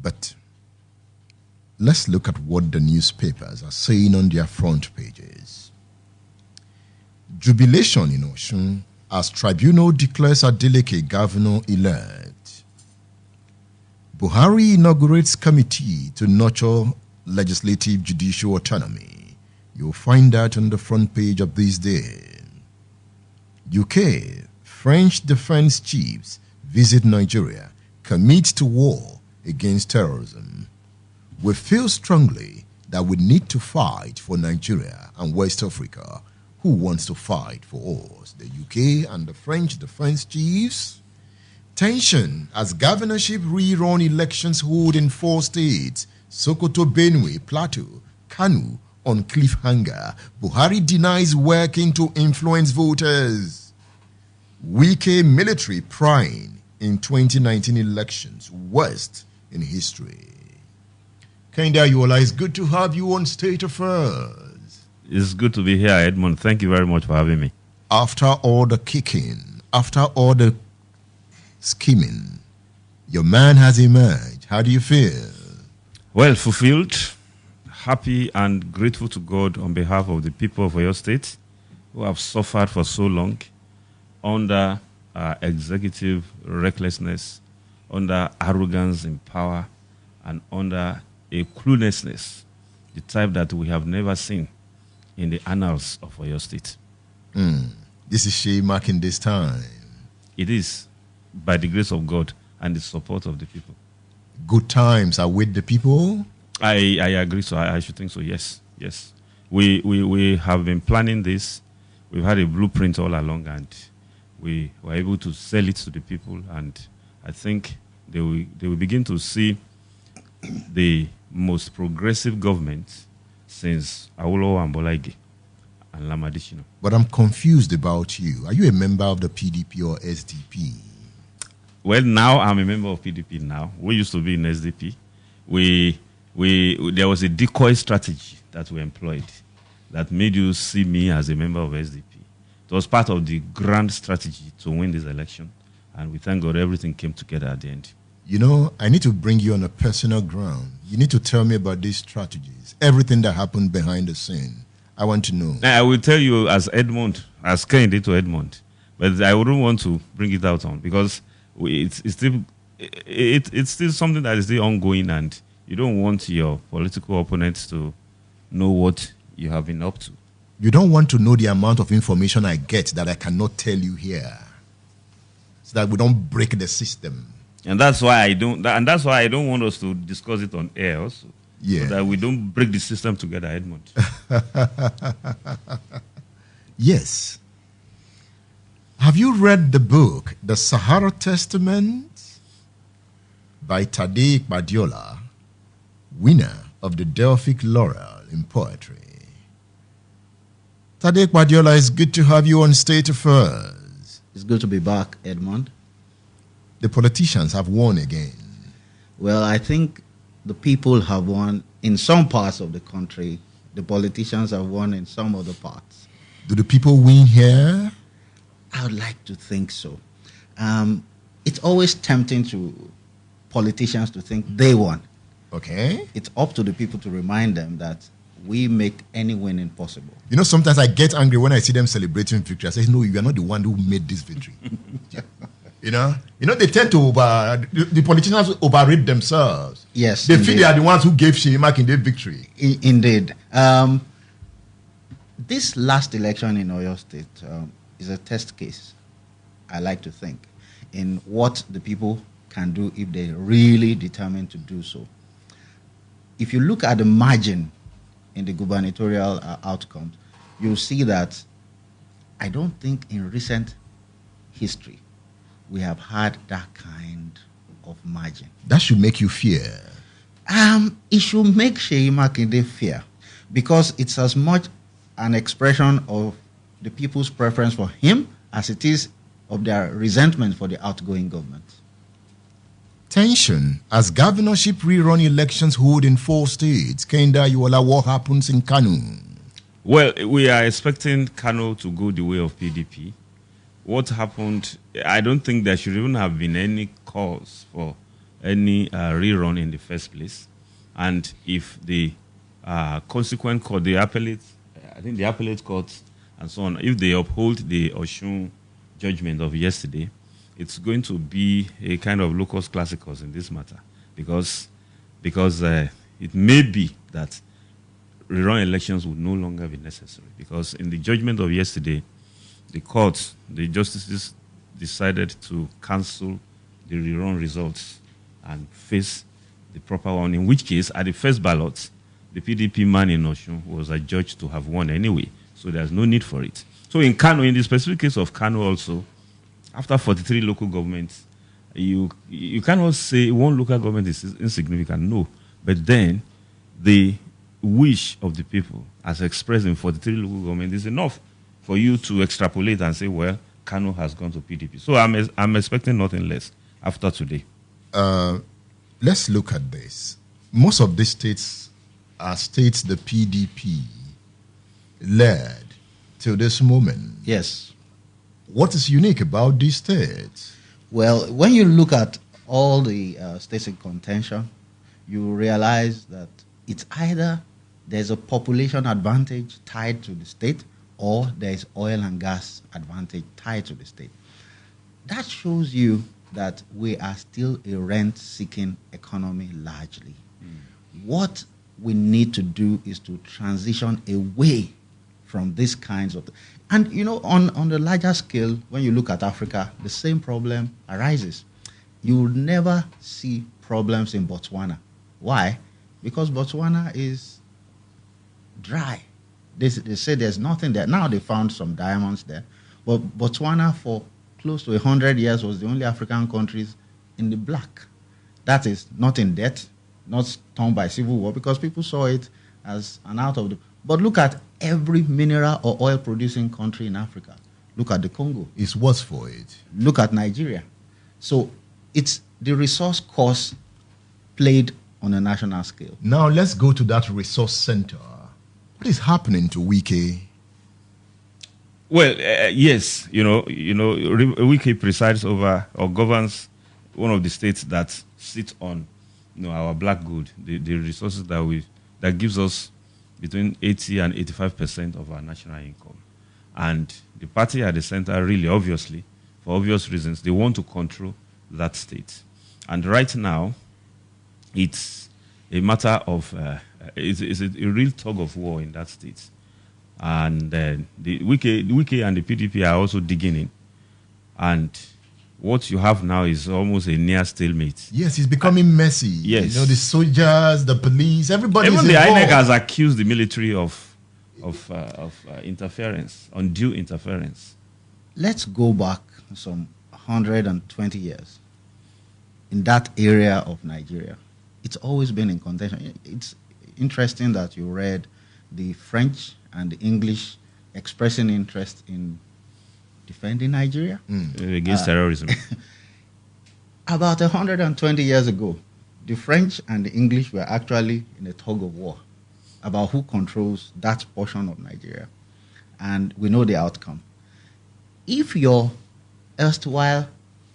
But let's look at what the newspapers are saying on their front pages. Jubilation in Osun as tribunal declares Adeleke governor-elect. Buhari inaugurates committee to nurture legislative judicial autonomy. You'll find that on the front page of this day. UK, French defense chiefs visit Nigeria, commit to war against terrorism. We feel strongly that we need to fight for Nigeria and West Africa. Who wants to fight for us? The UK and the French defense chiefs? Tension as governorship rerun elections hold in 4 states: Sokoto, Benue, Plateau, Kano on cliffhanger. Buhari denies working to influence voters. Wike military prying in 2019 elections, worst in history. Kehinde Ayoola, it's good to have you on State Affairs. It's good to be here, Edmund. Thank you very much for having me. After all the kicking, after all the scheming, your man has emerged. How do you feel? Well, fulfilled, happy and grateful to God on behalf of the people of your state who have suffered for so long under executive recklessness, under arrogance in power, and under a cluelessness, the type that we have never seen in the annals of Oyo State. This is Shea marking this time. It is, by the grace of God and the support of the people. Good times are with the people? I agree, so I should think so, yes. Yes. We have been planning this. We've had a blueprint all along, and we were able to sell it to the people, and I think they will begin to see the most progressive government since Ayoola and Bolaige and Lamadishino. But I'm confused about you. Are you a member of the PDP or SDP? Well, now I'm a member of PDP now. We used to be in SDP. There was a decoy strategy that we employed that made you see me as a member of SDP. It was part of the grand strategy to win this election, and we thank God everything came together at the end. You know, I need to bring you on a personal ground. You need to tell me about these strategies, everything that happened behind the scene. I want to know. I will tell you as Edmund, as Kehinde to Edmund, but I wouldn't want to bring it out on because it's still something that is still ongoing, and you don't want your political opponents to know what you have been up to. You don't want to know the amount of information I get that I cannot tell you here, so that we don't break the system. And that's why I don't. And that's why I don't want us to discuss it on air, also. Yeah. So that we don't break the system together, Edmund. Yes. Have you read the book, The Sahara Testaments, by Tade Ipadeola, winner of the Delphic Laurel in poetry? Tade Ipadeola, it's good to have you on State Affairs. It's good to be back, Edmund. The politicians have won again. Well, I think the people have won in some parts of the country. The politicians have won in some other parts. Do the people win here? I would like to think so. It's always tempting to politicians to think they won. Okay. It's up to the people to remind them that we make any winning possible. You know, sometimes I get angry when I see them celebrating victory. I say, no, you are not the one who made this victory. You know, they tend to the politicians overrate themselves. Yes, they feel they are the ones who gave Shea Makinde victory. Indeed. This last election in Oyo State is a test case, I like to think, in what the people can do if they really determined to do so. If you look at the margin in the gubernatorial outcomes, you'll see that I don't think in recent history we have had that kind of margin. That should make you fear. It should make Shea Makinde fear, because it's as much an expression of the people's preference for him as it is of their resentment for the outgoing government. Tension as governorship rerun elections hold in 4 states. Kehinde Ayoola, what happens in Kano? Well, we are expecting Kano to go the way of PDP. What happened, I don't think there should even have been any cause for any rerun in the first place. And if the consequent court, the appellate, I think the appellate court and so on, if they uphold the Oshun judgment of yesterday, it's going to be a kind of locus classicus in this matter, because it may be that rerun elections would no longer be necessary, because in the judgment of yesterday, the justices decided to cancel the rerun results and face the proper one, in which case, at the first ballot, the PDP man in Oshun was adjudged to have won anyway, so there's no need for it. So in Kano, in the specific case of Kano also, after 43 local governments, you cannot say one local government is insignificant, no. But then the wish of the people as expressed in 43 local governments is enough for you to extrapolate and say, well, Kano has gone to PDP. So I'm expecting nothing less after today. Let's look at this. Most of these states are states the PDP led till this moment. Yes. What is unique about these states? Well, when you look at all the states in contention, you realize that it's either there's a population advantage tied to the state, or there's oil and gas advantage tied to the state. That shows you that we are still a rent-seeking economy largely. What we need to do is to transition away from these kinds of... And, you know, on the larger scale, when you look at Africa, the same problem arises. You will never see problems in Botswana. Why? Because Botswana is dry. They say there's nothing there. Now they found some diamonds there. But Botswana, for close to 100 years, was the only African country in the black. That is not in debt, not torn by civil war, because people saw it as an out of the... But look at every mineral or oil-producing country in Africa. Look at the Congo. It's worse for it. Look at Nigeria. So it's the resource cost played on a national scale. Now let's go to that resource center. What is happening to Wike? Well, yes, Wike presides over or governs one of the states that sit on, our black good, the resources that gives us between 80 and 85% of our national income. And the party at the center, really, obviously, for obvious reasons, they want to control that state. And right now, it's a matter of, it's a real tug of war in that state. And the Wike and the PDP are also digging in. And what you have now is almost a near stalemate. Yes, it's becoming messy. Yes. The soldiers, the police, everybody Even is the involved. INEC has accused the military of interference, undue interference. Let's go back some 120 years in that area of Nigeria. It's always been in contention. It's interesting that you read the French and the English expressing interest in defending Nigeria Against terrorism. About 120 years ago, the French and the English were actually in a tug of war about who controls that portion of Nigeria. And we know the outcome. If your erstwhile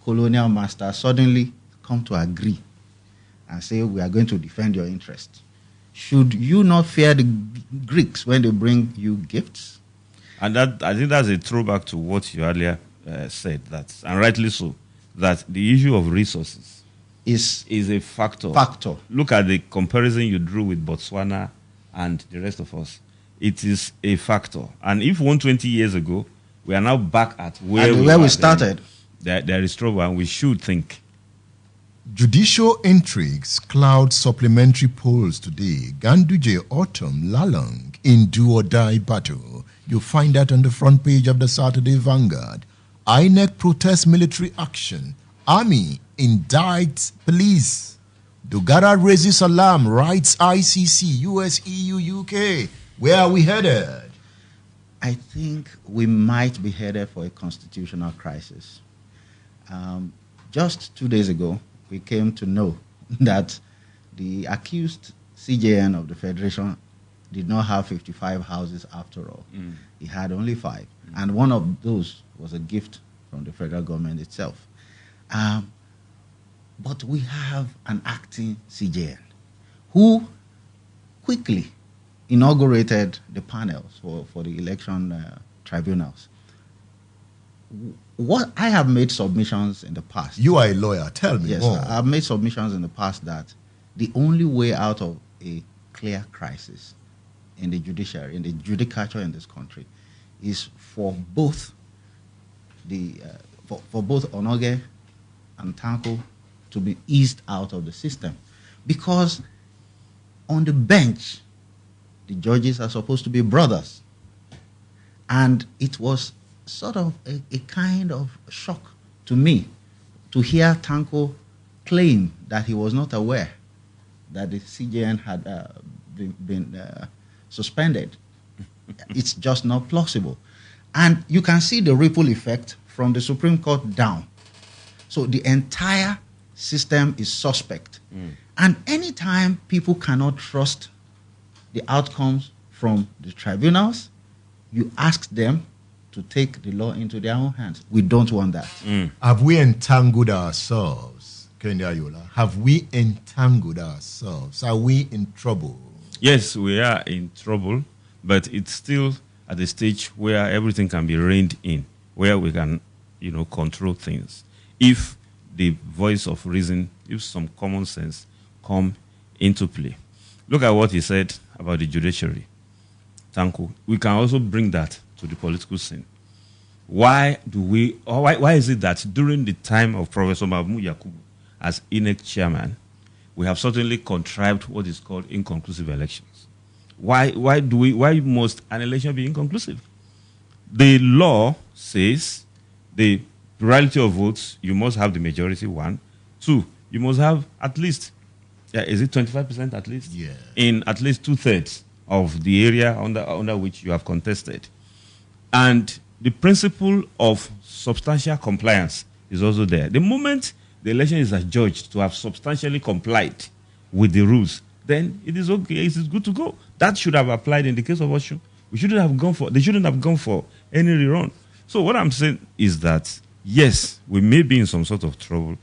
colonial master suddenly come to agree and say, we are going to defend your interest, should you not fear the Greeks when they bring you gifts? And I think that's a throwback to what you earlier said, and rightly so, that the issue of resources is a factor. Look at the comparison you drew with Botswana and the rest of us. It is a factor. And if 120 years ago, we are now back at where we started, there is trouble, and we should think. Judicial intrigues cloud supplementary polls today. Ganduje Autumn Lalong in do or die battle. You'll find that on the front page of the Saturday Vanguard. INEC protests military action. Army indicts police. Dogara raises alarm, writes ICC, US, EU, UK. Where are we headed? I think we might be headed for a constitutional crisis. Just 2 days ago, we came to know that the accused CJN of the Federation did not have 55 houses after all. He had only 5. And one of those was a gift from the federal government itself. But we have an acting CJN who quickly inaugurated the panels for the election tribunals. What I have made submissions in the past. You are a lawyer. Tell me yes, more. I've made submissions in the past that the only way out of a clear crisis in the judiciary, in the judicature in this country, is for both the for both Onoge and Tanko to be eased out of the system, because on the bench, the judges are supposed to be brothers, and it was sort of a kind of shock to me to hear Tanko claim that he was not aware that the CJN had been suspended. It's just not plausible. And you can see the ripple effect from the Supreme Court down. So the entire system is suspect. And anytime people cannot trust the outcomes from the tribunals, you ask them to take the law into their own hands. We don't want that. Have we entangled ourselves, Kehinde Ayoola? Have we entangled ourselves? Are we in trouble? Yes, we are in trouble, but it's still at the stage where everything can be reined in, where we can, control things. If the voice of reason, if some common sense come into play. Look at what he said about the judiciary. Tanko. We can also bring that to the political scene. Why is it that during the time of Professor Mahmoud Yakubu as INEC chairman, we have certainly contrived what is called inconclusive elections? Why must an election be inconclusive? The law says the plurality of votes, you must have the majority, 1. 2, you must have at least, is it 25% at least? Yeah. In at least 2/3 of the area under which you have contested. And the principle of substantial compliance is also there. The moment the election is adjudged to have substantially complied with the rules, then it is okay, it is good to go. That should have applied in the case of Oshu. They shouldn't have gone for any rerun. So what I'm saying is that, yes, we may be in some sort of trouble,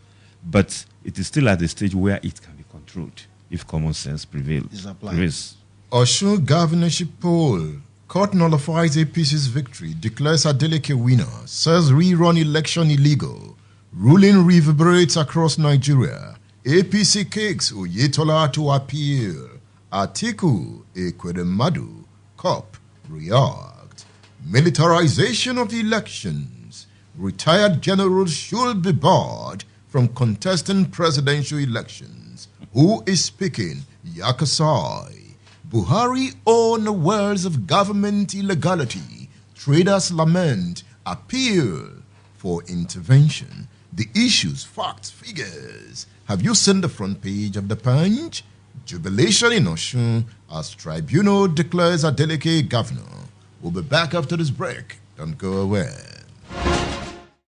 but it is still at the stage where it can be controlled if common sense prevails. Oshu governorship poll. Court nullifies APC's victory, declares Adeleke winner, says rerun election illegal. Ruling reverberates across Nigeria. APC kicks Oyetola to appeal. Atiku Ekweremadu, COP, react. Militarization of elections. Retired generals should be barred from contesting presidential elections. Who is speaking? Yakasai. Buhari own words of government illegality. Traders lament. Appeal for intervention. The issues, facts, figures. Have you seen the front page of the Punch? Jubilation in Osun as tribunal declares Adeleke governor. We'll be back after this break. Don't go away.